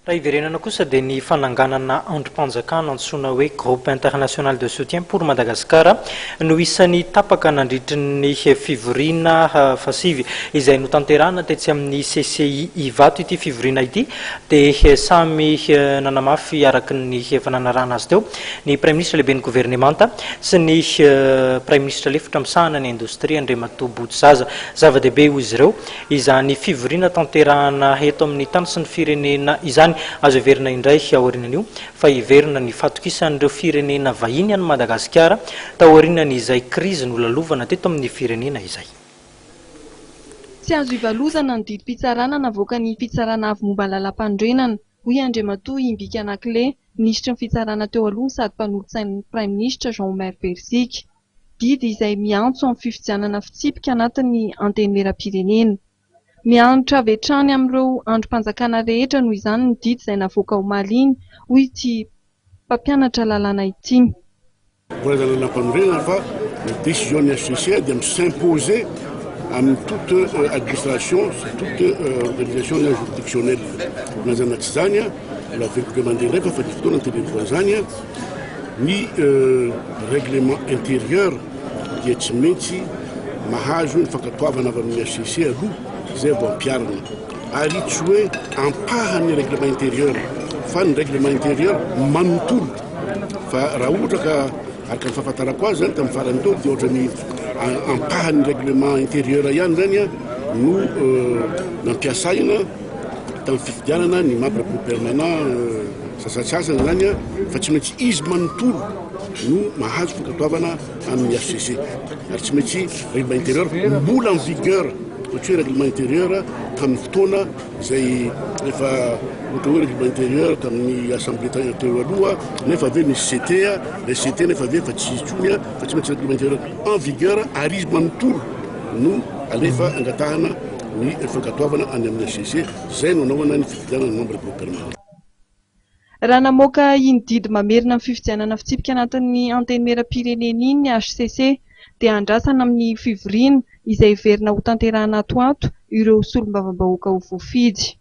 Raha iverenana kosa dia ny fananganana androm-panjakana antsoina hoe groupe international de soutien pour Madagascar no isan'ny tapaka nandritry ny fivoriana fasivy izay no tanterahana tetsy amin'ny CCI Ivato ity fivoriana ity dia samy nanamafy araky ny fananarana azy teo ny Prime Ministre lehibe ny gouvernemanta sy ny Prime Ministre lefitra misahana ny indostria Andriamatoa Boutsaza. Zava-dehibe ho izy ireo izany fivoriana tanterahana eto amin'ny tany sy ny firenena izany. Azo heverina indray aorianan'io fa heverina ny fatokisan'ireo firenena vahiny any Madagasikara taorianan'izay krizy nolalovana teto amin'ny firenena izay. Tsy azo ivalozana ny didim-pitsarana navoaka ny fitsarana avy momba lalam-pandrenana hoy Andriamatoa Imbika Nakle, ministra ny fitsarana teo aloha sady mpanolotsain'ny Prime Ministre Jean-Omer Bersika. Didy izay miantso amin'ny fifidianana fitsipika anatin'ny antenimieram-pirenena. Mianatra avy hatrany amin'ireo androm-panjakana rehetra noho izany ny didy izay navoaka omaly iny hoy ity mpampianatra lalàna ity. Mbola lalam-pandrenana fa ny décision ny HCC dia s'imposer amin'ny toute administration, toute organisation juridictionnelle. Nazana tsy zany la vérité mandeha ndray fa ny fotoana ny zany ny règlement intérieur dia tsy maintsy mahazo ny fankatoavana avy amin'ny HCC aloha zay vao ampiarina ary tsy hoe ampahan'ny règlement intérieur fa ny règlement intérieur manontolo fa raha ohatra ka araka ny fahafantarako azy zany tamin'ny farany tao dia ohatra ny ampahan'ny règlement intérieur ihany zany no nampiasaina tamin'ny fifidianana ny membre permanent sasatsasany zany fa tsy maintsy izy manontolo no mahazo fankatoavana amin'ny HCC ary tsy maintsy règlement intérieur mbola en vigueur le règlement intérieur tamin'ny fotoana izay efa ohatra hoe règlement intérieur tamin'ny assemblée teo aloha nefa aveo ny CT le CT nefa aveo fa tsy tsony fa tsy maintsy règlement intérieur en vigueur ary izy manontolo no alefa angatahana ny fankatoavana any amin'ny HCC zay no anaovana ny fifidianana ny membre permanent. Raha namoaka iny didy mamerina amin'ny fifidianana fitsipika anatin'ny antenimieram-pirenena iny ny HCC dia andrasana amin'ny fivoriana izay verina ho tanterahana atoato ireo solombavam-bahoaka ho voafidy.